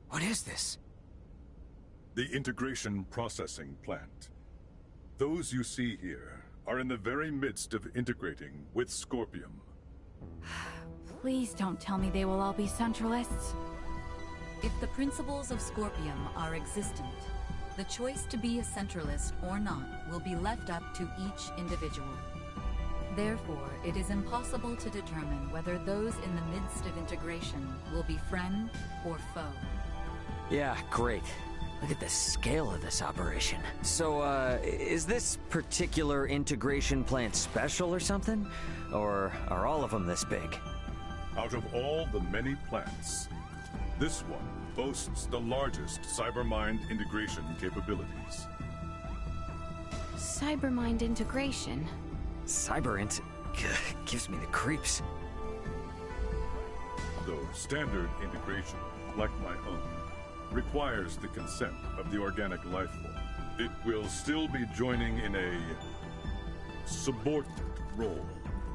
What is this? The integration processing plant. Those you see here are in the very midst of integrating with Scorpium. Please don't tell me they will all be Centralists. If the principles of Scorpium are existent, the choice to be a Centralist or not will be left up to each individual. Therefore, it is impossible to determine whether those in the midst of integration will be friend or foe. Yeah, great. Look at the scale of this operation. So, is this particular integration plant special or something? Or are all of them this big? Out of all the many plants, this one boasts the largest cybermind integration capabilities. Cybermind integration? Gives me the creeps. Though standard integration, like my own, requires the consent of the organic life form, it will still be joining in a subordinate role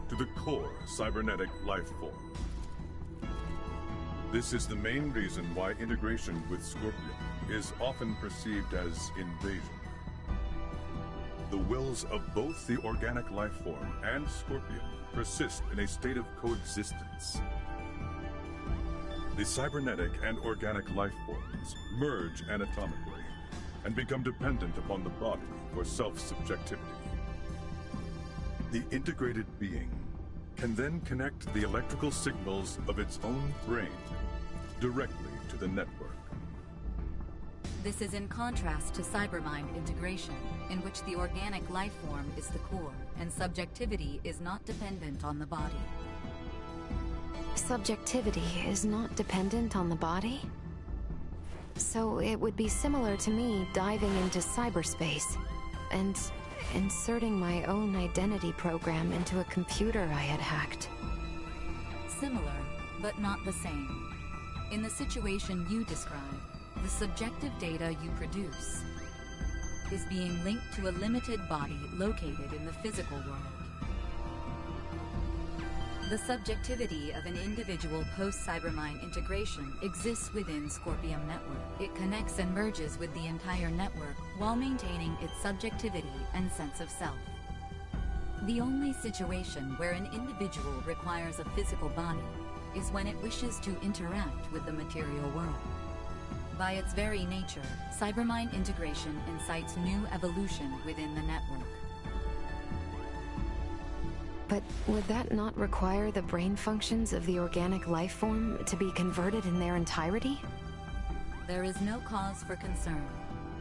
to the core cybernetic life form. This is the main reason why integration with Scorpion is often perceived as invasion. The wills of both the organic life form and Scorpion persist in a state of coexistence. The cybernetic and organic life forms merge anatomically and become dependent upon the body for self-subjectivity. The integrated being can then connect the electrical signals of its own brain directly to the network. This is in contrast to cybermind integration, in which the organic life form is the core, and subjectivity is not dependent on the body. Subjectivity is not dependent on the body? So it would be similar to me diving into cyberspace and inserting my own identity program into a computer I had hacked. Similar, but not the same. In the situation you describe, the subjective data you produce is being linked to a limited body located in the physical world. The subjectivity of an individual post-cybermind integration exists within Scorpium Network. It connects and merges with the entire network while maintaining its subjectivity and sense of self. The only situation where an individual requires a physical body is when it wishes to interact with the material world. By its very nature, cybermind integration incites new evolution within the network. But would that not require the brain functions of the organic life form to be converted in their entirety? There is no cause for concern.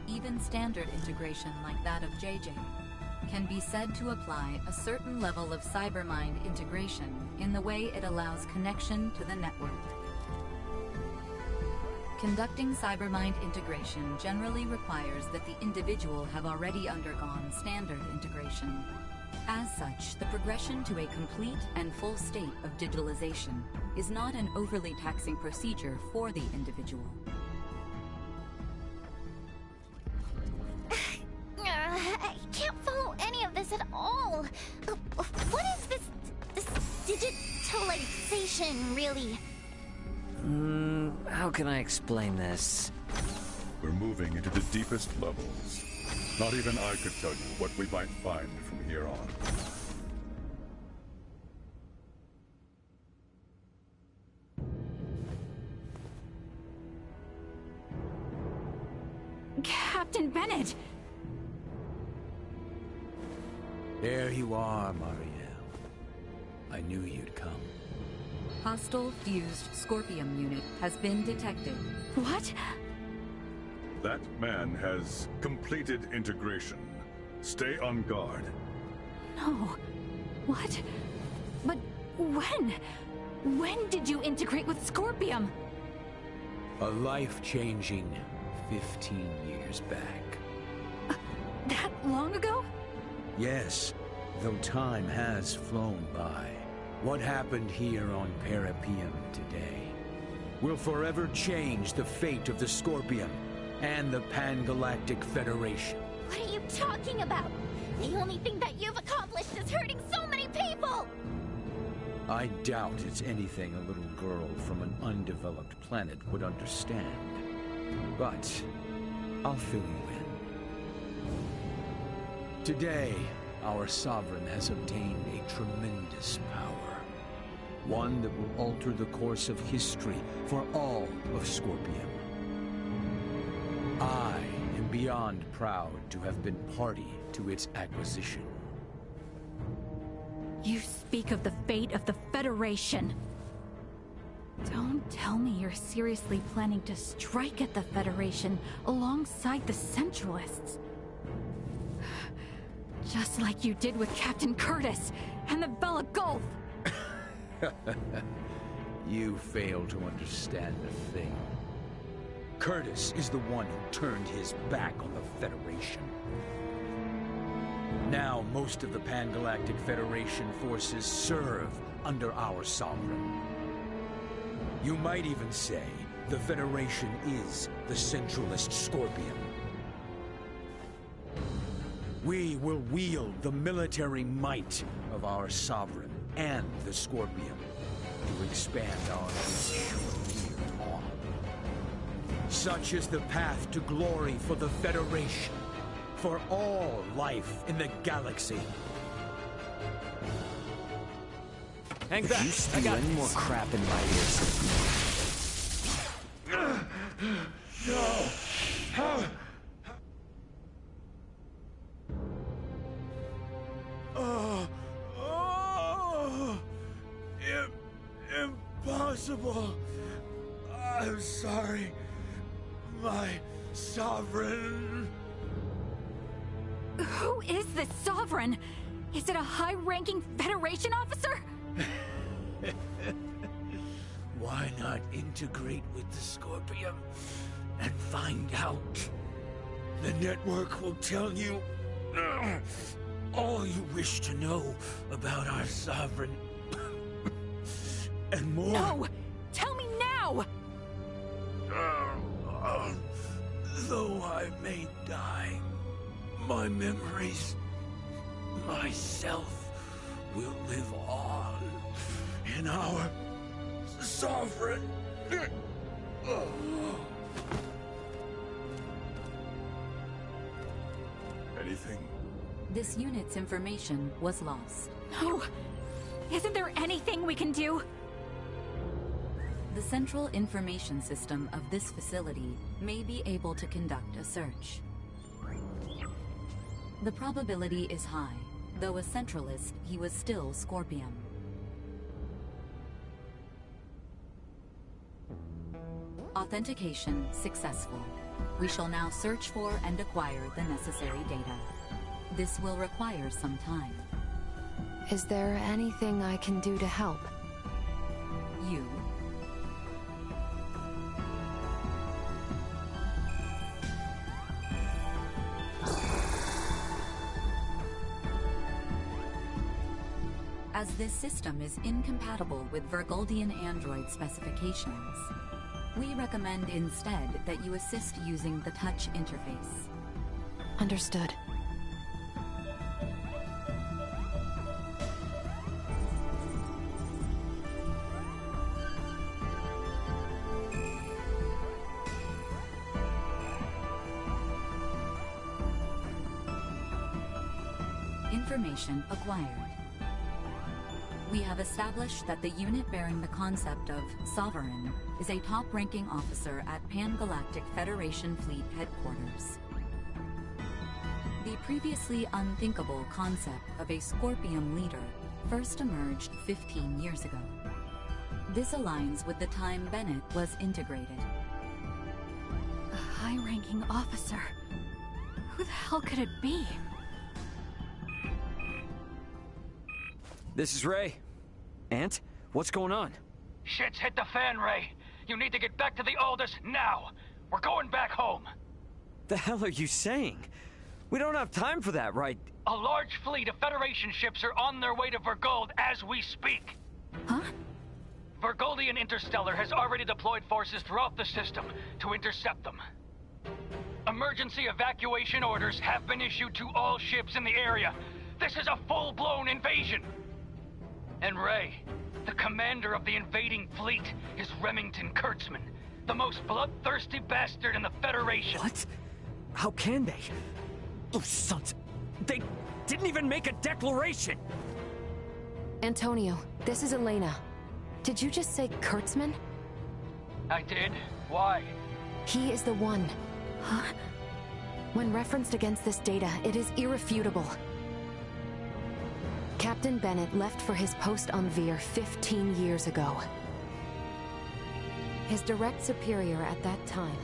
Even standard integration like that of JJ can be said to apply a certain level of cybermind integration in the way it allows connection to the network. Conducting cybermind integration generally requires that the individual have already undergone standard integration. As such, the progression to a complete and full state of digitalization is not an overly taxing procedure for the individual. I can't follow any of this at all. What is this digitalization, really? How can I explain this? We're moving into the deepest levels. Not even I could tell you what we might find from here on. Captain Bennett! There you are, Marielle. I knew you'd come. Hostile fused Scorpium unit has been detected. What? That man has completed integration. Stay on guard. No. What? But when? When did you integrate with Scorpium? A life-changing 15 years back. That long ago? Yes, though time has flown by. What happened here on Parapium today will forever change the fate of the Scorpium and the Pan-Galactic Federation. What are you talking about? The only thing that you've accomplished is hurting so many people! I doubt it's anything a little girl from an undeveloped planet would understand. But I'll fill you in. Today, our Sovereign has obtained a tremendous power. One that will alter the course of history for all of Scorpium. I am beyond proud to have been party to its acquisition. You speak of the fate of the Federation. Don't tell me you're seriously planning to strike at the Federation alongside the Centralists. Just like you did with Captain Curtis and the Bella Gulf. You fail to understand a thing. Curtis is the one who turned his back on the Federation. Now, most of the Pan-Galactic Federation forces serve under our Sovereign. You might even say the Federation is the Centralist Scorpion. We will wield the military might of our Sovereign and the Scorpion to expand our reach here on. Such is the path to glory for the Federation, for all life in the galaxy. Hang back. I got any more crap in my ears. No! Impossible. I'm sorry, my Sovereign. Who is this Sovereign? Is it a high-ranking Federation officer? Why not integrate with the Scorpium and find out? The network will tell you all you wish to know about our Sovereign. And more. No! Tell me now! Though I may die, my memories, myself, will live on in our Sovereign. Anything? This unit's information was lost. No! Isn't there anything we can do? The central information system of this facility may be able to conduct a search. The probability is high. Though a centralist, he was still Scorpion. Authentication successful. We shall now search for and acquire the necessary data. This will require some time. Is there anything I can do to help? You. As this system is incompatible with Virgoldian android specifications, we recommend instead that you assist using the touch interface. Understood. Information acquired. We have established that the unit bearing the concept of Sovereign is a top-ranking officer at Pan-Galactic Federation Fleet Headquarters. The previously unthinkable concept of a Scorpium leader first emerged 15 years ago. This aligns with the time Bennett was integrated. A high-ranking officer? Who the hell could it be? This is Ray. Ant, what's going on? Shit's hit the fan, Ray. You need to get back to the Aldous now. We're going back home. The hell are you saying? We don't have time for that, right? A large fleet of Federation ships are on their way to Virgold as we speak. Huh? Virgoldian Interstellar has already deployed forces throughout the system to intercept them. Emergency evacuation orders have been issued to all ships in the area. This is a full-blown invasion. And Ray, the commander of the invading fleet is Remington Kurtzman, The most bloodthirsty bastard in the Federation. What? How can they? Those sons... They didn't even make a declaration! Antonio, this is Elena. Did you just say Kurtzman? I did? Why? He is the one. Huh? When referenced against this data, it is irrefutable. Captain Bennett left for his post on Veer 15 years ago. His direct superior at that time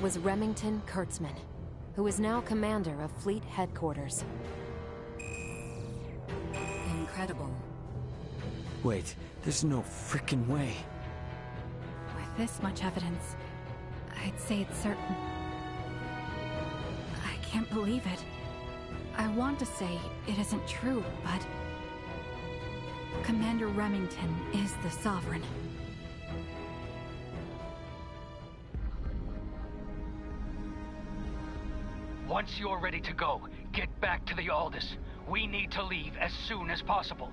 was Remington Kurtzman, who is now commander of Fleet Headquarters. Incredible. Wait, there's no frickin' way. With this much evidence, I'd say it's certain. I can't believe it. I want to say it isn't true, but... Commander Remington is the Sovereign. Once you're ready to go, get back to the Aldous. We need to leave as soon as possible.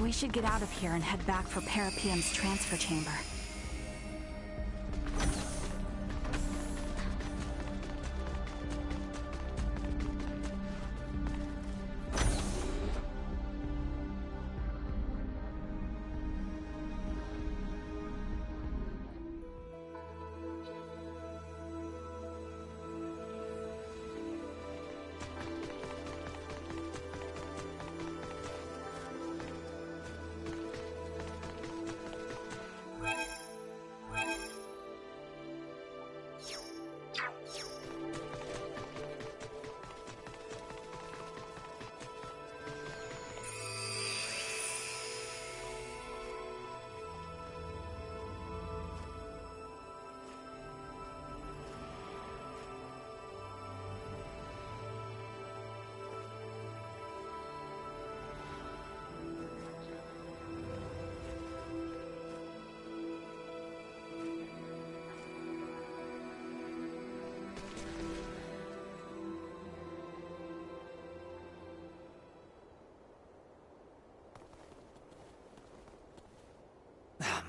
We should get out of here and head back for Parapium's transfer chamber.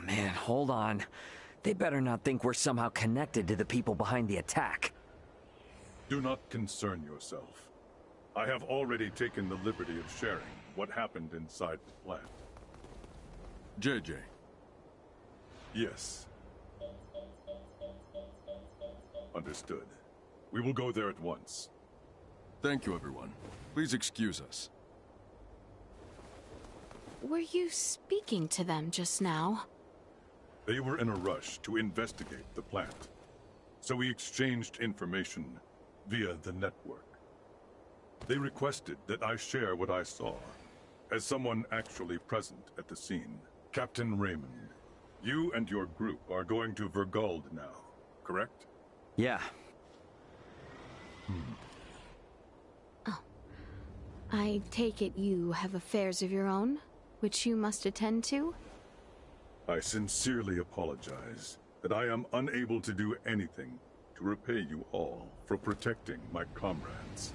Man, hold on. They better not think we're somehow connected to the people behind the attack. Do not concern yourself. I have already taken the liberty of sharing what happened inside the plant. JJ. Yes. Understood. We will go there at once. Thank you, everyone. Please excuse us. Were you speaking to them just now? They were in a rush to investigate the plant, so we exchanged information via the network. They requested that I share what I saw, as someone actually present at the scene. Captain Raymond, you and your group are going to Vergold now, correct? Yeah. Oh. I take it you have affairs of your own, which you must attend to? I sincerely apologize that I am unable to do anything to repay you all for protecting my comrades.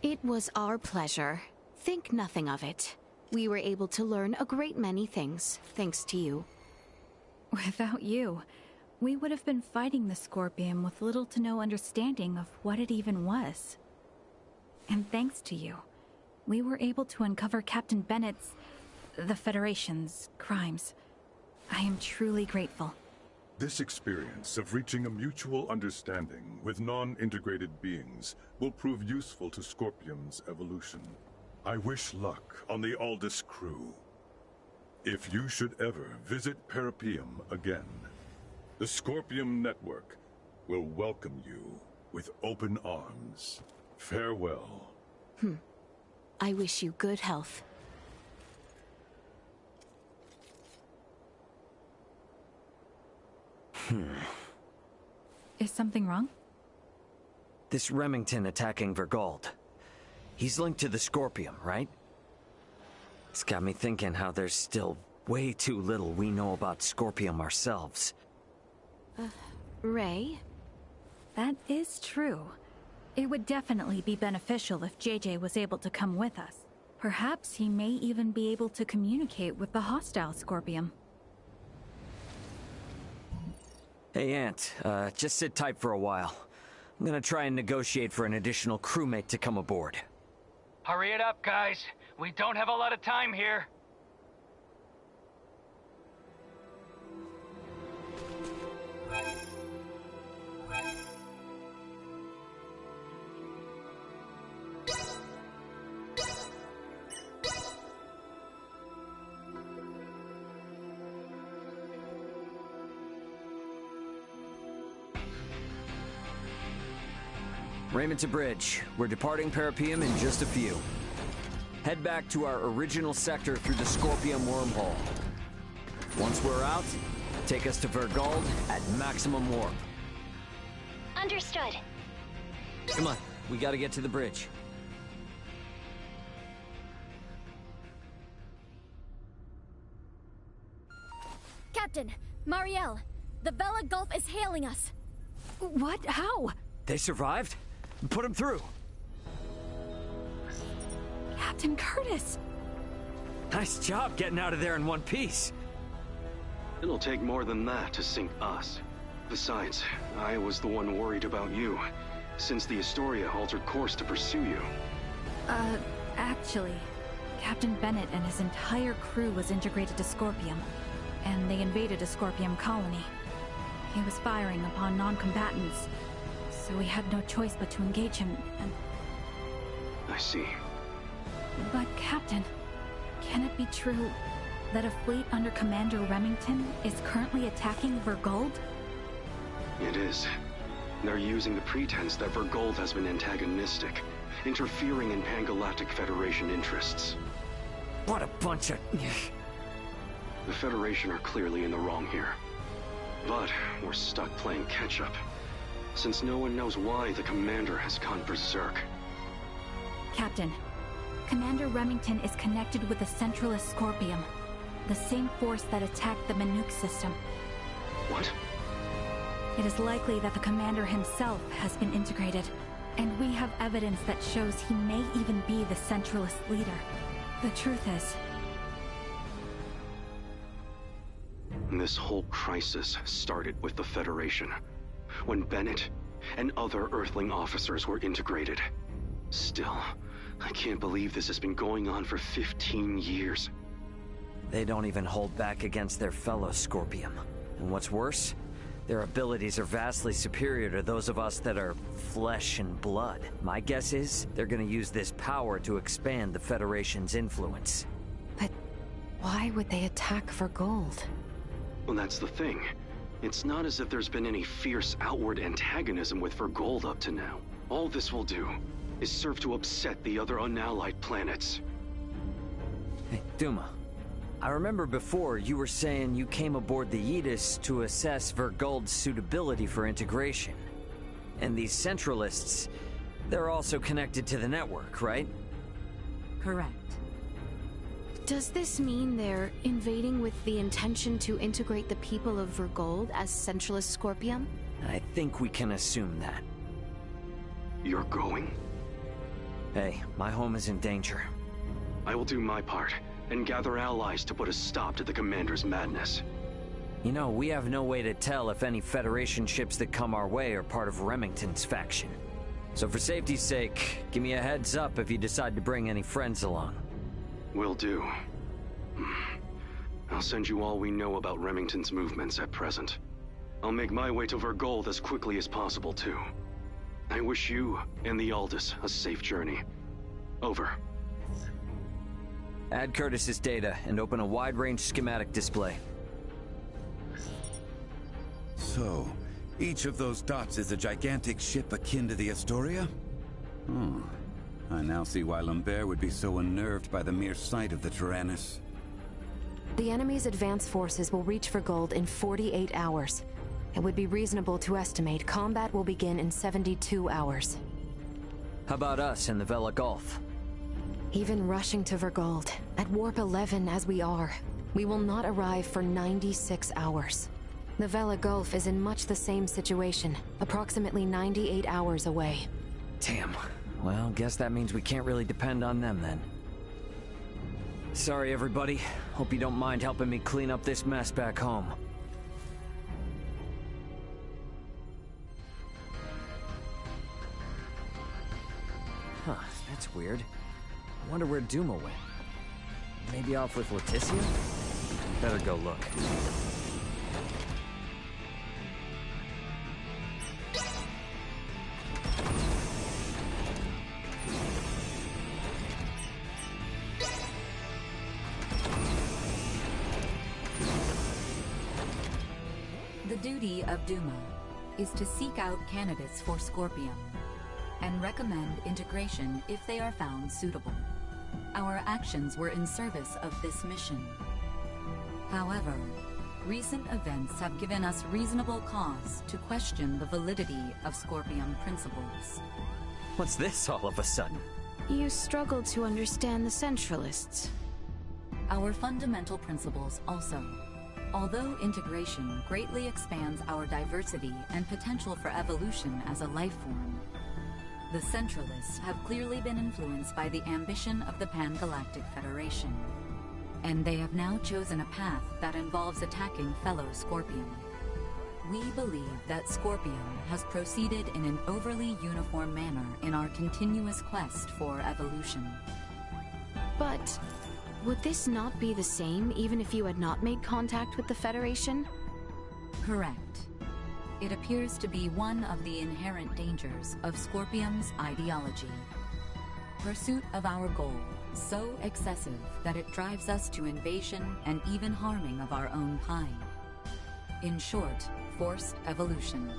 It was our pleasure. Think nothing of it. We were able to learn a great many things, thanks to you. Without you, we would have been fighting the Scorpion with little to no understanding of what it even was. And thanks to you, we were able to uncover Captain Bennett's, the Federation's, crimes. I am truly grateful. This experience of reaching a mutual understanding with non-integrated beings will prove useful to Scorpium's evolution. I wish luck on the Aldous crew. If you should ever visit Parapium again, the Scorpium Network will welcome you with open arms. Farewell. I wish you good health. Is something wrong? This Remington attacking Vergold. He's linked to the Scorpium, right? It's got me thinking how there's still way too little we know about Scorpium ourselves. Ray? That is true. It would definitely be beneficial if JJ was able to come with us. Perhaps he may even be able to communicate with the hostile Scorpium. Hey, Ant, just sit tight for a while. I'm gonna try and negotiate for an additional crewmate to come aboard. Hurry it up, guys. We don't have a lot of time here. Raymond to bridge. We're departing Parapium in just a few. Head back to our original sector through the Scorpium wormhole. Once we're out, take us to Vergold at maximum warp. Understood. Come on, we gotta get to the bridge. Captain, Marielle, the Vela Gulf is hailing us. What? How? They survived? Put them through. Captain Curtis! Nice job getting out of there in one piece. It'll take more than that to sink us. Besides, I was the one worried about you, since the Astoria altered course to pursue you. Actually, Captain Bennett and his entire crew was integrated to Scorpium, and they invaded a Scorpium colony. He was firing upon non-combatants, so we had no choice but to engage him, and... I see. But, Captain, can it be true that a fleet under Commander Remington is currently attacking Vergold? It is. They're using the pretense that Vergold has been antagonistic, interfering in Pan-Galactic Federation interests. What a bunch of... The Federation are clearly in the wrong here. But we're stuck playing catch-up, since no one knows why the Commander has gone berserk. Captain, Commander Remington is connected with the Centralist Scorpium, the same force that attacked the Manuk system. What? It is likely that the Commander himself has been integrated, and we have evidence that shows he may even be the Centralist leader. The truth is... This whole crisis started with the Federation, when Bennett and other Earthling officers were integrated. Still, I can't believe this has been going on for 15 years. They don't even hold back against their fellow Scorpium. And what's worse, their abilities are vastly superior to those of us that are flesh and blood. My guess is they're gonna use this power to expand the Federation's influence. But why would they attack for gold? Well, that's the thing. It's not as if there's been any fierce outward antagonism with Vergold up to now. All this will do is serve to upset the other unallied planets. Hey, Duma. I remember before you were saying you came aboard the Aegis to assess Vergold's suitability for integration. And these Centralists, they're also connected to the network, right? Correct. Does this mean they're invading with the intention to integrate the people of Vergold as Centralist Scorpium? I think we can assume that. You're going? Hey, my home is in danger. I will do my part, and gather allies to put a stop to the Commander's madness. You know, we have no way to tell if any Federation ships that come our way are part of Remington's faction. So for safety's sake, give me a heads up if you decide to bring any friends along. Will do. I'll send you all we know about Remington's movements at present. I'll make my way to Vergold as quickly as possible, too. I wish you and the Aldous a safe journey. Over. Add Curtis's data and open a wide-range schematic display. So, each of those dots is a gigantic ship akin to the Astoria? I now see why Lambert would be so unnerved by the mere sight of the Tyrannus. The enemy's advance forces will reach Vergold in 48 hours. It would be reasonable to estimate combat will begin in 72 hours. How about us in the Vela Gulf? Even rushing to Vergold, at Warp 11 as we are, we will not arrive for 96 hours. The Vela Gulf is in much the same situation, approximately 98 hours away. Damn. Well, guess that means we can't really depend on them then. Sorry, everybody. Hope you don't mind helping me clean up this mess back home. Huh, that's weird. I wonder where Duma went. Maybe off with Leticia? Better go look. The duty of Duma is to seek out candidates for Scorpium and recommend integration if they are found suitable. Our actions were in service of this mission. However, recent events have given us reasonable cause to question the validity of Scorpium principles. What's this all of a sudden? You struggle to understand the Centralists. Our fundamental principles also. Although integration greatly expands our diversity and potential for evolution as a life form, the Centralists have clearly been influenced by the ambition of the Pan-Galactic Federation. and they have now chosen a path that involves attacking fellow Scorpion. We believe that Scorpion has proceeded in an overly uniform manner in our continuous quest for evolution. But would this not be the same even if you had not made contact with the Federation? Correct. It appears to be one of the inherent dangers of Scorpium's ideology. Pursuit of our goal, so excessive that it drives us to invasion and even harming of our own kind. In short, forced evolution.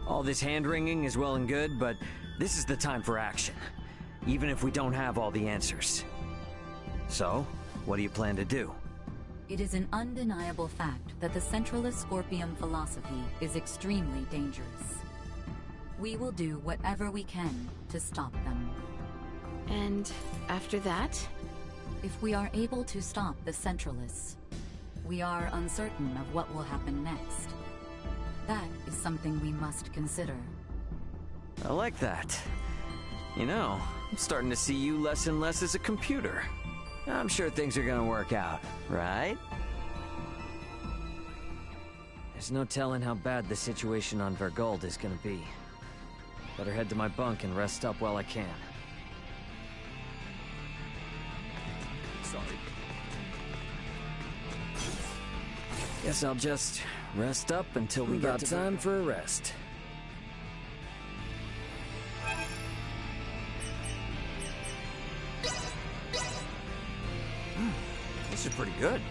All this hand-wringing is well and good, but this is the time for action. Even if we don't have all the answers. So, what do you plan to do? It is an undeniable fact that the Centralist Scorpium philosophy is extremely dangerous. We will do whatever we can to stop them. And after that? If we are able to stop the Centralists, we are uncertain of what will happen next. That is something we must consider. I like that. You know, I'm starting to see you less and less as a computer. I'm sure things are gonna work out, right? There's no telling how bad the situation on Vergold is gonna be. Better head to my bunk and rest up while I can. Sorry. Guess I'll just rest up until we got time for a rest. This is pretty good.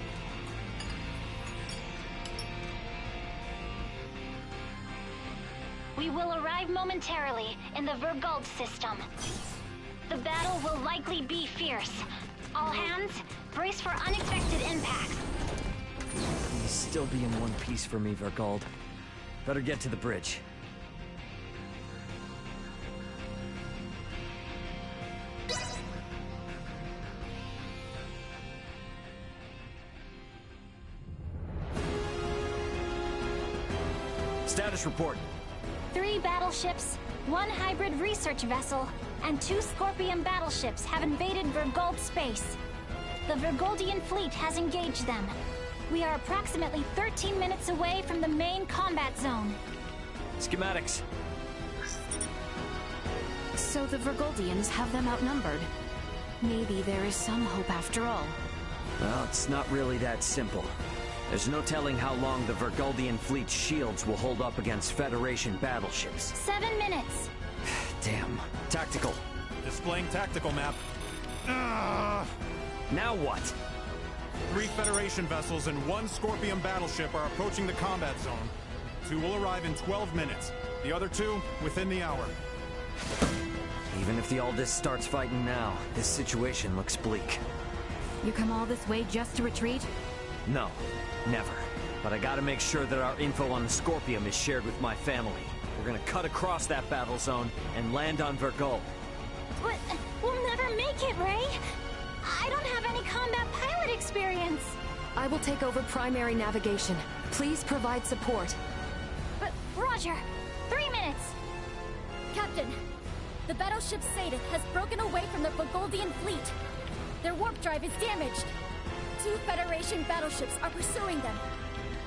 We will arrive momentarily in the Vergold system. The battle will likely be fierce. All hands, brace for unexpected impacts. Please still be in one piece for me, Vergold. Better get to the bridge. Status report. 3 battleships, 1 hybrid research vessel, and 2 Scorpion battleships have invaded Vergold space. The Vergoldian fleet has engaged them. We are approximately 13 minutes away from the main combat zone. Schematics. So the Vergoldians have them outnumbered. Maybe there is some hope after all. Well, it's not really that simple. There's no telling how long the Vergoldian fleet's shields will hold up against Federation battleships. 7 minutes. Damn. Tactical. Displaying tactical map. Now what? 3 Federation vessels and 1 Scorpion battleship are approaching the combat zone. 2 will arrive in 12 minutes. The other 2 within the hour. Even if the Aldis starts fighting now, this situation looks bleak. You come all this way just to retreat? No, never. But I gotta make sure that our info on the Scorpium is shared with my family. We're gonna cut across that battle zone and land on Vergold. But we'll never make it, Ray. I don't have any combat pilot experience. I will take over primary navigation. Please provide support. But Roger, 3 minutes. Captain, the battleship Sadith has broken away from the Vergoldian fleet. Their warp drive is damaged. 2 Federation battleships are pursuing them.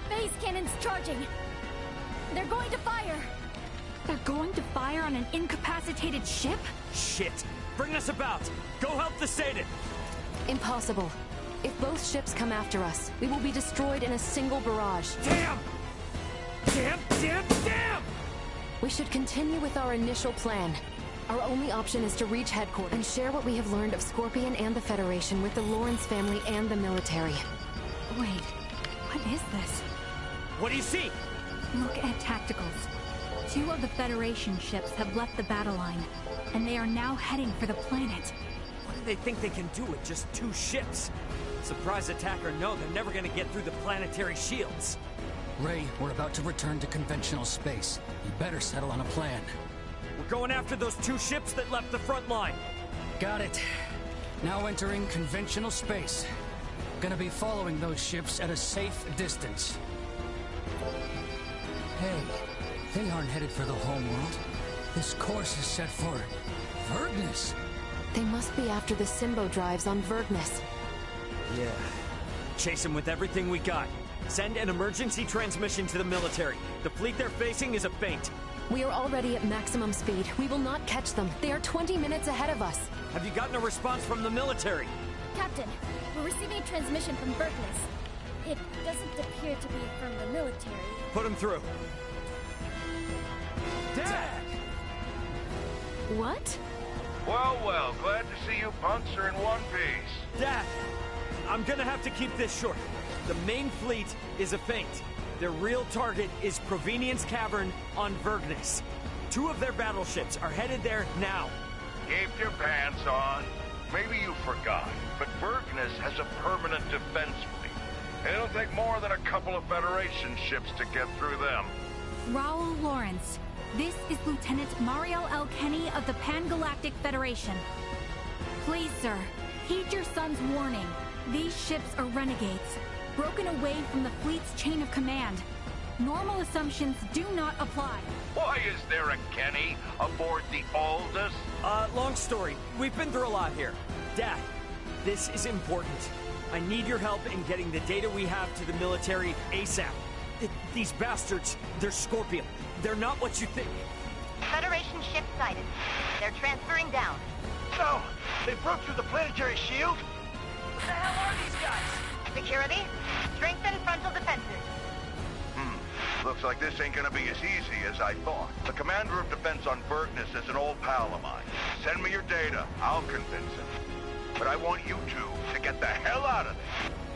Phase cannons charging. They're going to fire. They're going to fire on an incapacitated ship? Shit! Bring us about! Go help the Sadith! Impossible. If both ships come after us, we will be destroyed in a single barrage. Damn! Damn, damn, damn! We should continue with our initial plan. Our only option is to reach headquarters and share what we have learned of Scorpion and the Federation with the Lawrence family and the military. Wait, what is this? What do you see? Look at tacticals. 2 of the Federation ships have left the battle line, and they are now heading for the planet. What do they think they can do with just 2 ships? Surprise attack or no, they're never gonna get through the planetary shields. Ray, we're about to return to conventional space. You better settle on a plan. We're going after those 2 ships that left the front line. Got it. Now entering conventional space. Gonna be following those ships at a safe distance. Hey, they aren't headed for the homeworld. This course is set for Vergnus. They must be after the Symbo drives on Vergnus. Yeah. Chase them with everything we got. Send an emergency transmission to the military. The fleet they're facing is a feint. We are already at maximum speed. We will not catch them. They are 20 minutes ahead of us. Have you gotten a response from the military? Captain, we're receiving a transmission from Berkness. It doesn't appear to be from the military. Put him through. Dad! What? Well, well, glad to see you punks are in one piece. Dad! I'm gonna have to keep this short. The main fleet is a feint. Their real target is Provenience Cavern on Vergnus. 2 of their battleships are headed there now. Keep your pants on. Maybe you forgot, but Vergnus has a permanent defense fleet. It'll take more than a couple of Federation ships to get through them. Raoul Lawrence, this is Lieutenant Mariel L. Kenny of the Pan-Galactic Federation. Please, sir, heed your son's warning. These ships are renegades, broken away from the fleet's chain of command. Normal assumptions do not apply. Why is there a Kenny aboard the Aldous? Long story. We've been through a lot here. Dad, this is important. I need your help in getting the data we have to the military ASAP. These bastards, they're Scorpion. They're not what you think. Federation ship sighted. They're transferring down. So, they broke through the planetary shield? What the hell are these guys? Security, strengthen frontal defenses. Looks like this ain't gonna be as easy as I thought. The commander of defense on Vergnus is an old pal of mine. Send me your data. I'll convince him. But I want you two to get the hell out of there.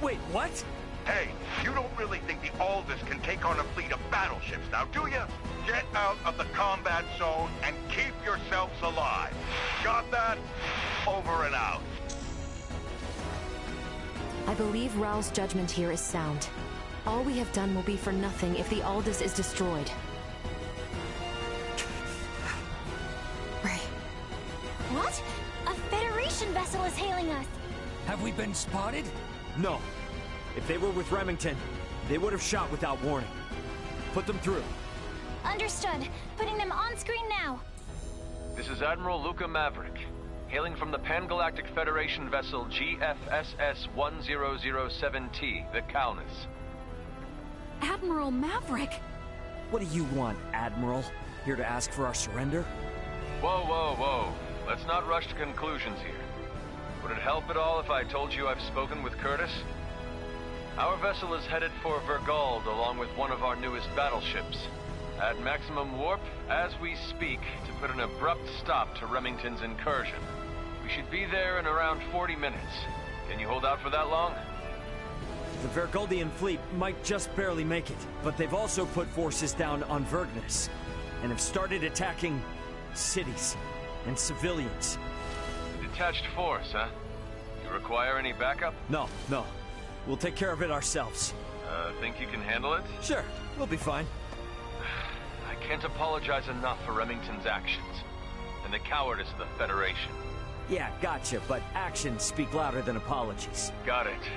Wait, what? Hey, you don't really think the Aldous can take on a fleet of battleships now, do you? Get out of the combat zone and keep yourselves alive. Got that? Over and out. I believe Raoul's judgment here is sound. All we have done will be for nothing if the Aldous is destroyed. Ray. What? A Federation vessel is hailing us. Have we been spotted? No. If they were with Remington, they would have shot without warning. Put them through. Understood. Putting them on screen now. This is Admiral Luca Maverick, hailing from the Pan-Galactic Federation vessel GFSS-1007T, the Calnus. Admiral Maverick! What do you want, Admiral? Here to ask for our surrender? Whoa, whoa, whoa. Let's not rush to conclusions here. Would it help at all if I told you I've spoken with Curtis? Our vessel is headed for Vergald along with one of our newest battleships. At maximum warp, as we speak, to put an abrupt stop to Remington's incursion. We should be there in around 40 minutes. Can you hold out for that long? The Vergoldian fleet might just barely make it, but they've also put forces down on Vergnus, and have started attacking cities and civilians. Detached force, huh? You require any backup? No. We'll take care of it ourselves. Think you can handle it? Sure, we'll be fine. I can't apologize enough for Remington's actions, and the cowardice of the Federation. Yeah, gotcha, but actions speak louder than apologies. Got it.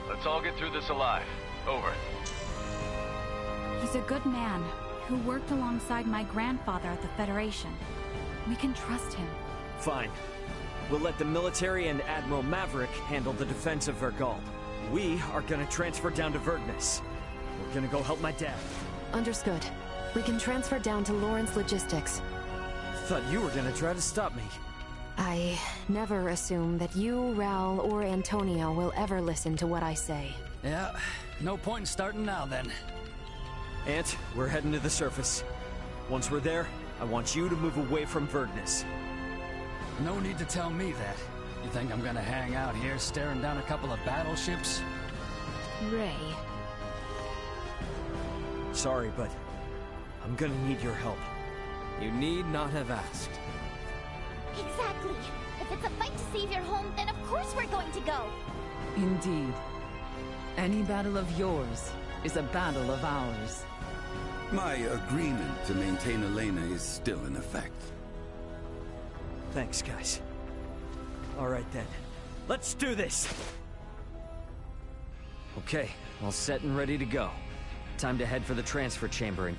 Let's all get through this alive. Over. He's a good man who worked alongside my grandfather at the Federation. We can trust him. Fine. We'll let the military and Admiral Maverick handle the defense of Vergald. We are gonna transfer down to Vergnus. We're gonna go help my dad. Understood. We can transfer down to Lawrence Logistics. Thought you were gonna try to stop me. I never assume that you, Raoul, or Antonio will ever listen to what I say. Yeah, no point in starting now then. Ant, we're heading to the surface. Once we're there, I want you to move away from Vergnus. No need to tell me that. You think I'm gonna hang out here staring down a couple of battleships? Ray. Sorry, but I'm gonna need your help. You need not have asked. Exactly. If it's a fight to save your home, then of course we're going to go. Indeed. Any battle of yours is a battle of ours. My agreement to maintain Elena is still in effect. Thanks, guys. All right, then. Let's do this! Okay, all set and ready to go. Time to head for the transfer chamber and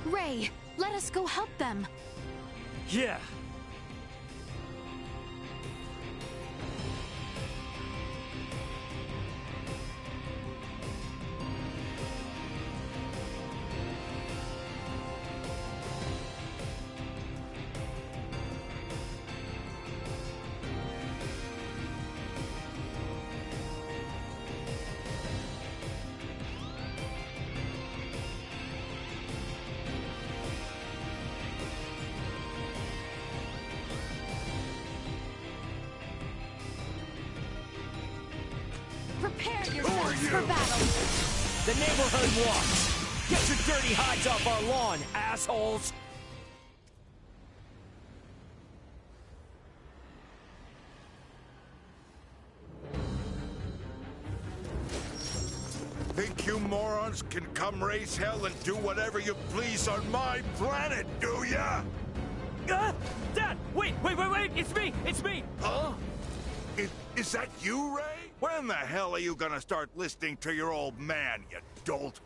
Ray, let us go help them. Yeah. Prepare yourselves for battle. The neighborhood watch! Get your dirty hides off our lawn, assholes! Think you morons can come raise hell and do whatever you please on my planet, do ya? Dad! Wait! It's me! Huh? Is that you, Ray? When the hell are you gonna start listening to your old man, you dolt?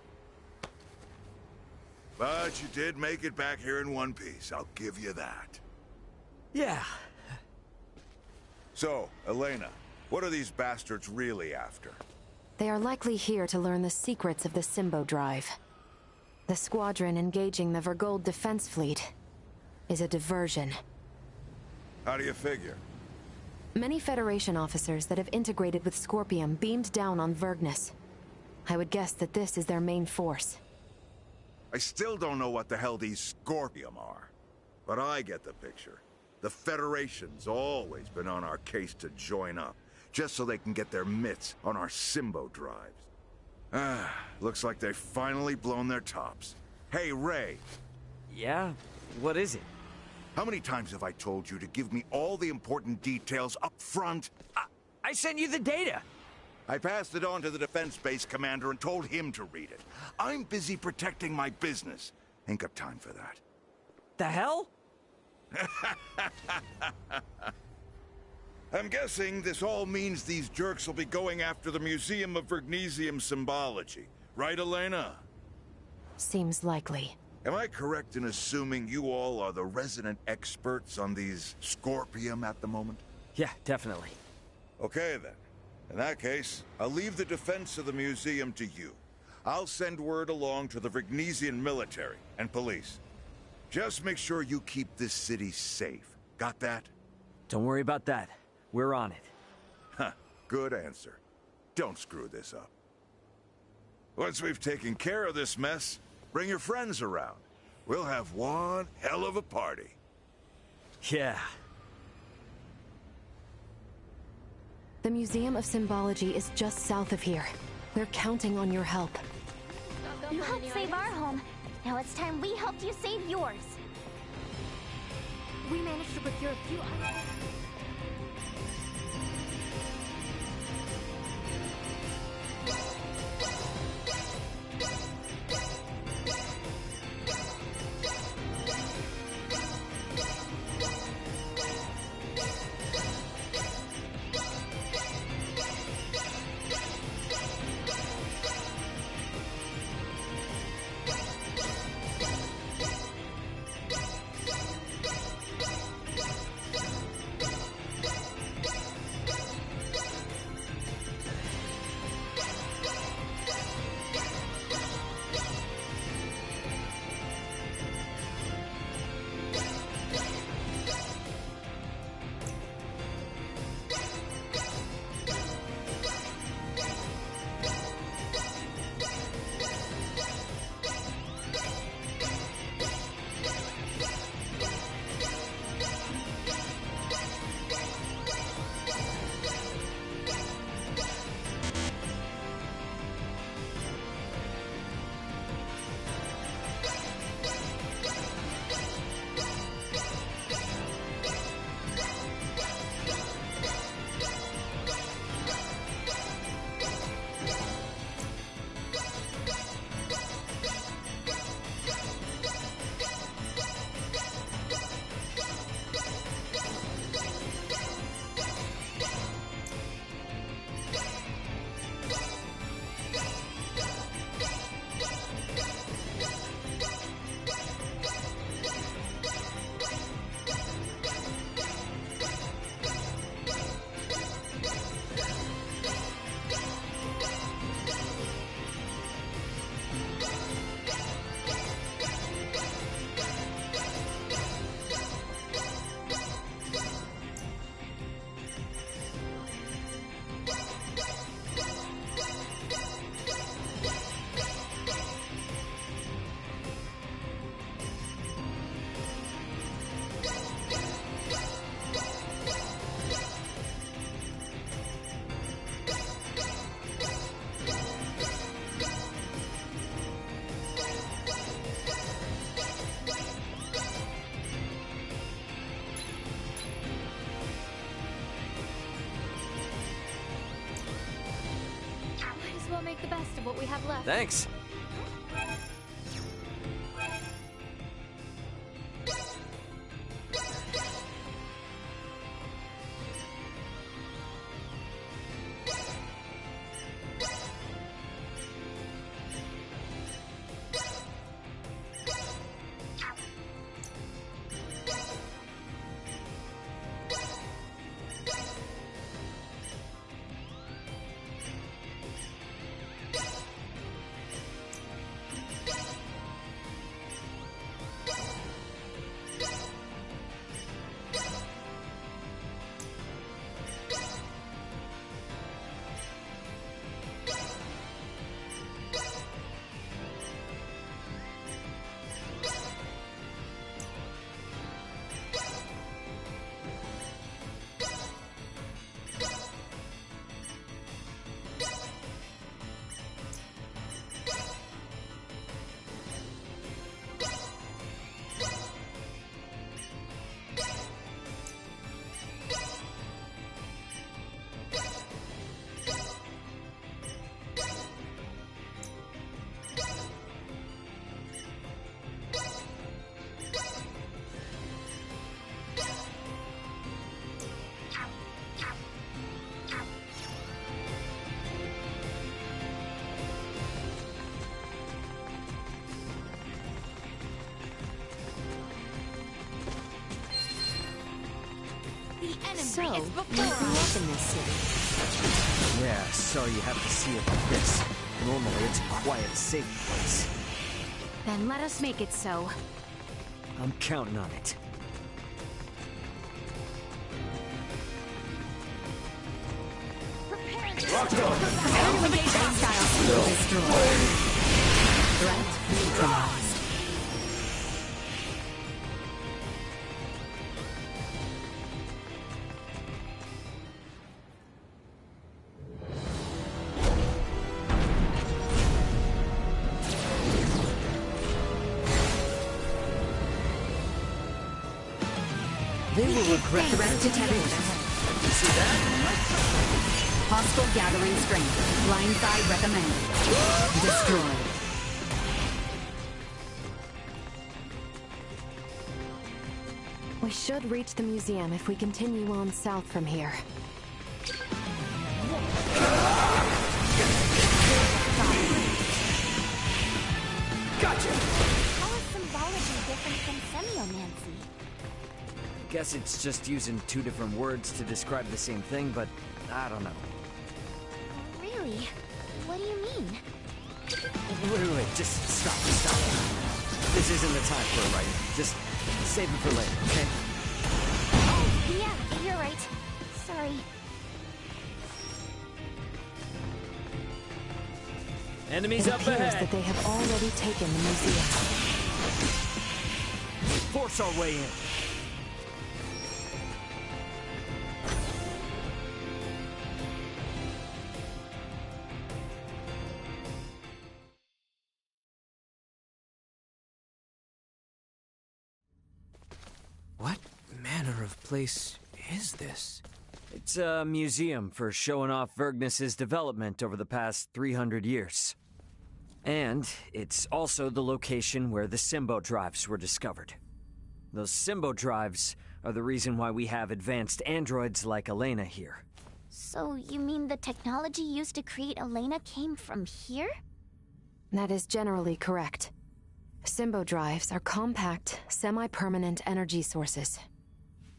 But you did make it back here in one piece, I'll give you that. Yeah. So, Elena, what are these bastards really after? They are likely here to learn the secrets of the Symbo Drive. The squadron engaging the Vergold defense fleet is a diversion. How do you figure? Many Federation officers that have integrated with Scorpium beamed down on Vergnus. I would guess that this is their main force. I still don't know what the hell these Scorpium are. But I get the picture. The Federation's always been on our case to join up, just so they can get their mitts on our Symbo drives. Looks like they've finally blown their tops. Hey, Ray. Yeah? What is it? How many times have I told you to give me all the important details up front? I sent you the data! I passed it on to the defense base commander and told him to read it. I'm busy protecting my business. Ain't got time for that. The hell? I'm guessing this all means these jerks will be going after the Museum of Vergnesium Symbology. Right, Elena? Seems likely. Am I correct in assuming you all are the resident experts on these Scorpium at the moment? Yeah, definitely. Okay, then. In that case, I'll leave the defense of the museum to you. I'll send word along to the Vergnesian military and police. Just make sure you keep this city safe. Got that? Don't worry about that. We're on it. Huh. Good answer. Don't screw this up. Once we've taken care of this mess, bring your friends around. We'll have one hell of a party. Yeah. The Museum of Symbology is just south of here. We're counting on your help. You helped save our home. Now it's time we helped you save yours. We managed to procure a few items. make the best of what we have left. Thanks. So, you grew up in this city? Yeah, sorry you have to see it like this. Normally it's a quiet, safe place. Then let us make it so. I'm counting on it. Prepare to engage hostile. Destroyed. Threat neutralized. They will regret threat detected. You see that? Hostile gathering strength. Blindside recommended. Destroyed. We should reach the museum if we continue on south from here. Gotcha! How is symbology different from semiomancy? Guess it's just using two different words to describe the same thing, but I don't know. Really? What do you mean? Wait, just stop. This isn't the time for it right now. Just save it for later, okay? Oh, yeah, you're right. Sorry. Enemies It up appears ahead. that they have already taken the museum. Force our way in. What manner of place is this? It's a museum for showing off Vergnus's development over the past 300 years. And it's also the location where the Symbo drives were discovered. Those Symbo drives are the reason why we have advanced androids like Elena here. So you mean the technology used to create Elena came from here? That is generally correct. Symbo drives are compact, semi-permanent energy sources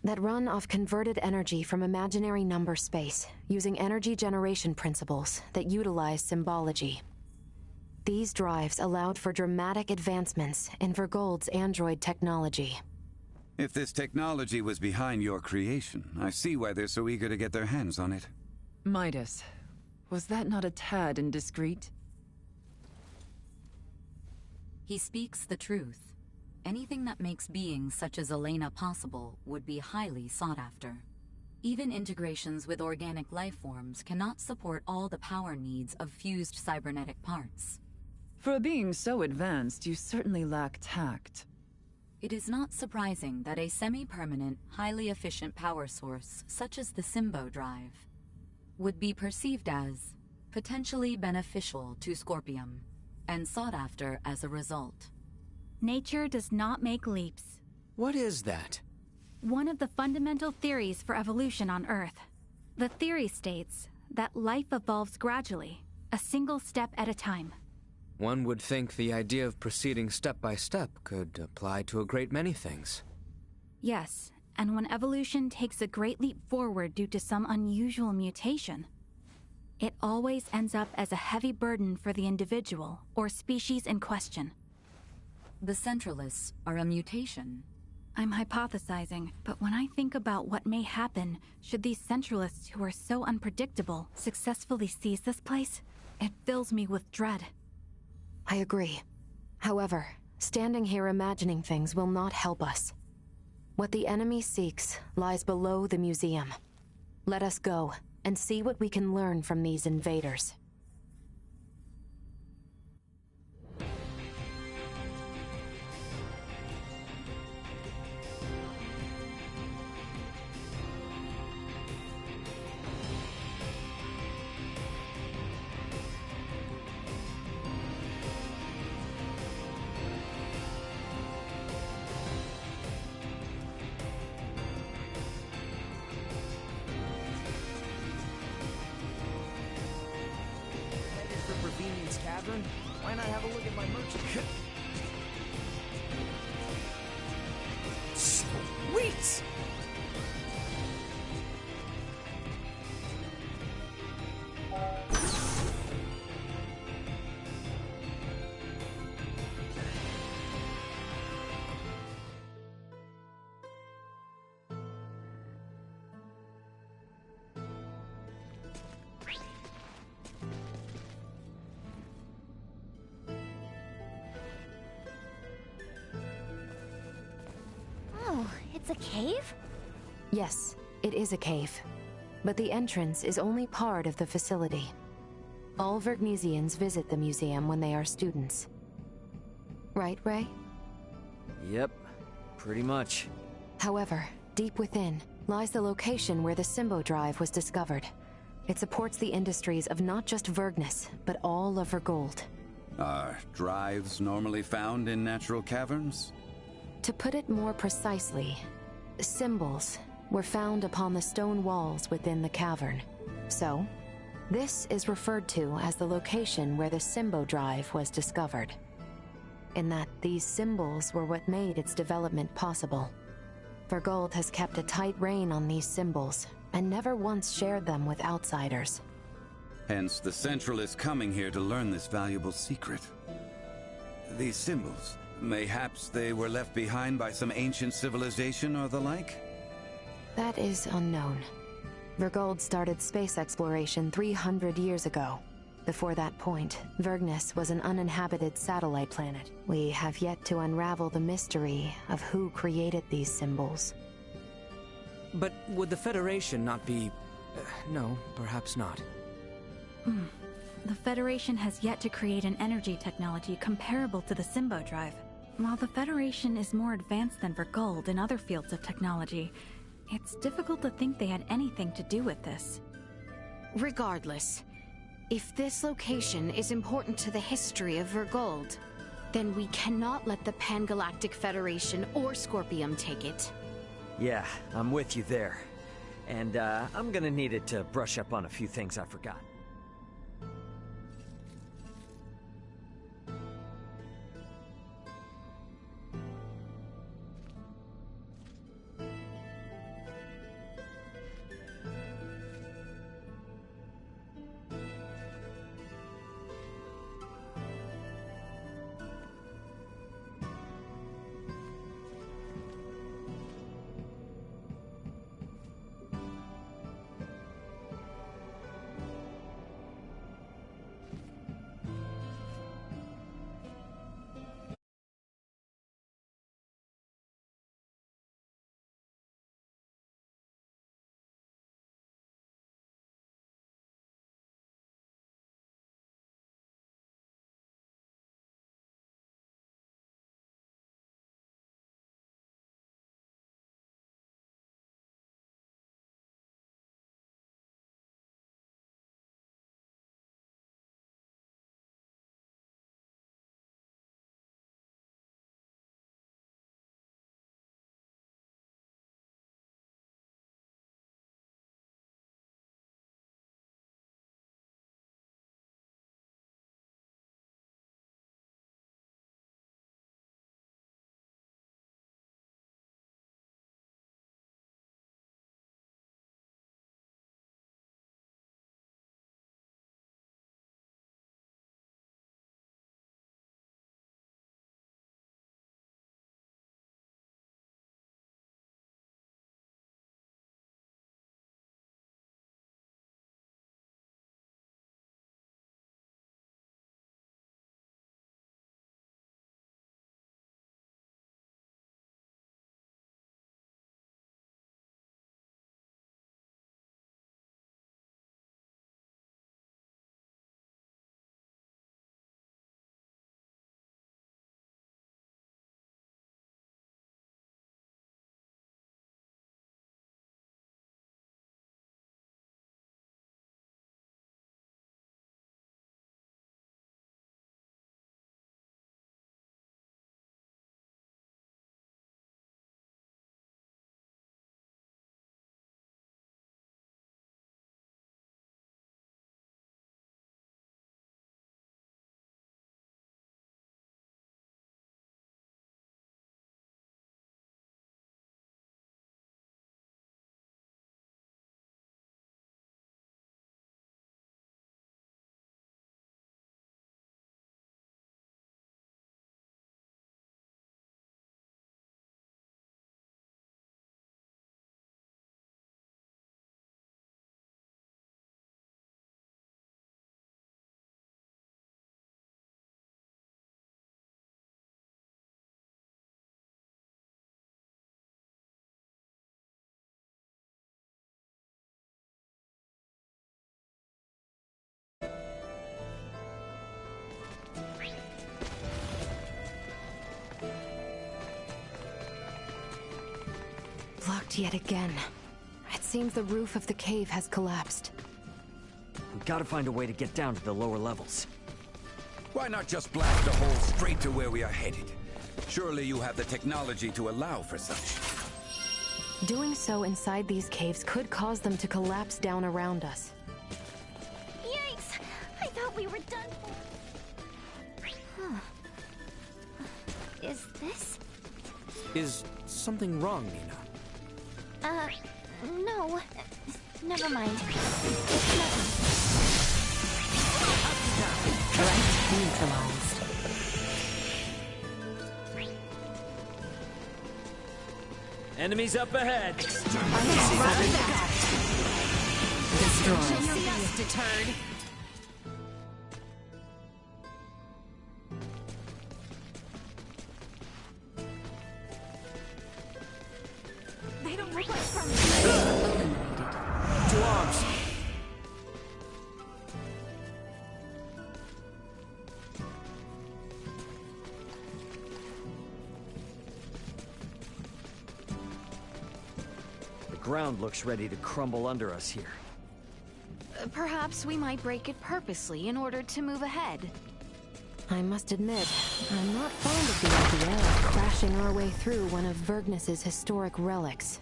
that run off converted energy from imaginary number space using energy generation principles that utilize symbology. These drives allowed for dramatic advancements in Vergold's android technology. If this technology was behind your creation, I see why they're so eager to get their hands on it. Midas, was that not a tad indiscreet? He speaks the truth. Anything that makes beings such as Elena possible would be highly sought after. Even integrations with organic life forms cannot support all the power needs of fused cybernetic parts. For a being so advanced, you certainly lack tact. It is not surprising that a semi-permanent, highly efficient power source, such as the Symbo drive, would be perceived as potentially beneficial to Scorpium, and sought after as a result. Nature does not make leaps. What is that? One of the fundamental theories for evolution on Earth. The theory states that life evolves gradually, a single step at a time. One would think the idea of proceeding step by step could apply to a great many things. Yes, and when evolution takes a great leap forward due to some unusual mutation, it always ends up as a heavy burden for the individual or species in question. The Centralists are a mutation. I'm hypothesizing, but when I think about what may happen should these Centralists who are so unpredictable successfully seize this place, it fills me with dread. I agree. However, standing here imagining things will not help us. What the enemy seeks lies below the museum. Let us go and see what we can learn from these invaders. Why not have a look at my merchant? Sweet! It's a cave? Yes, it is a cave. But the entrance is only part of the facility. All Vergnesians visit the museum when they are students. Right, Ray? Yep, pretty much. However, deep within lies the location where the Symbo Drive was discovered. It supports the industries of not just Vergnes, but all of Vergold. Are drives normally found in natural caverns? To put it more precisely, symbols were found upon the stone walls within the cavern. So, this is referred to as the location where the Symbo Drive was discovered. In that these symbols were what made its development possible. Vergold has kept a tight rein on these symbols, and never once shared them with outsiders. Hence the Centralists coming here to learn this valuable secret. These symbols, mayhaps they were left behind by some ancient civilization or the like? That is unknown. Vergold started space exploration 300 years ago. Before that point, Vergnes was an uninhabited satellite planet. We have yet to unravel the mystery of who created these symbols. But would the Federation not be... no, perhaps not. The Federation has yet to create an energy technology comparable to the Symbo Drive. While the Federation is more advanced than Vergold in other fields of technology, it's difficult to think they had anything to do with this. Regardless, if this location is important to the history of Vergold, then we cannot let the Pan-Galactic Federation or Scorpium take it. Yeah, I'm with you there. And I'm gonna need it to brush up on a few things I forgot. Not yet again. It seems the roof of the cave has collapsed. We've got to find a way to get down to the lower levels. Why not just blast a hole straight to where we are headed? Surely you have the technology to allow for such. Doing so inside these caves could cause them to collapse down around us. Yikes! I thought we were done for. Huh. Is this? Is something wrong, Nina? No. Never mind. It's nothing. Threat neutralized. Enemies up ahead. Destroyed. See us deterred. They don't look like from. To arms! The ground looks ready to crumble under us here. Perhaps we might break it purposely in order to move ahead. I must admit, I'm not fond of the idea of crashing our way through one of Vergnus's historic relics.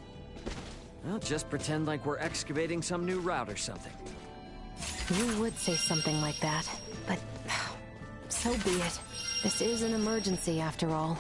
Well, just pretend like we're excavating some new route or something. You would say something like that, but so be it. This is an emergency after all.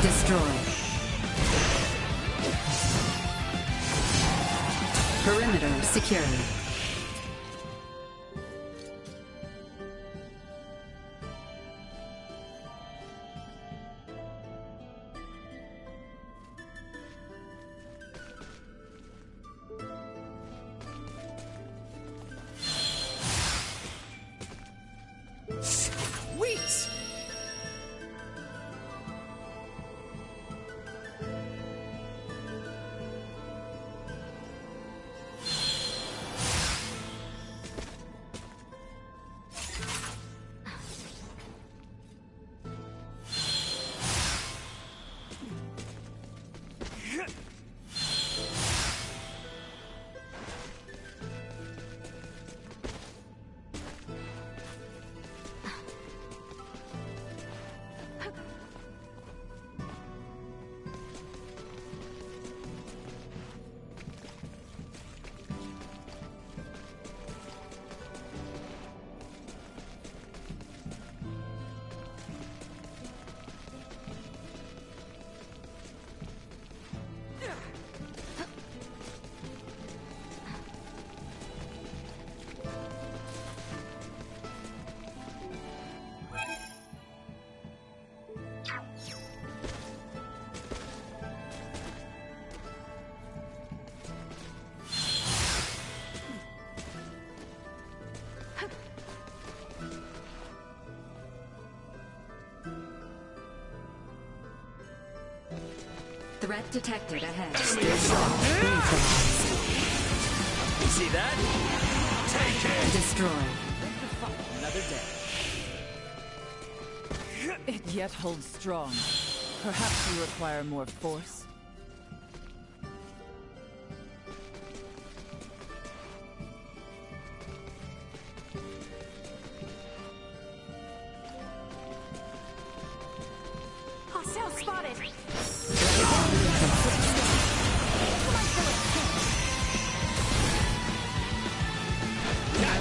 Destroyed. Perimeter secured. Sweet! Threat detected ahead. See that? Take it! Destroyed. Another day. It yet holds strong. Perhaps you require more force. Hostile spotted.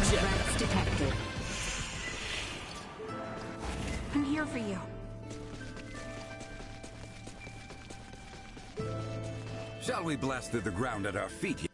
Threats detected. I'm here for you. Shall we blast through the ground at our feet?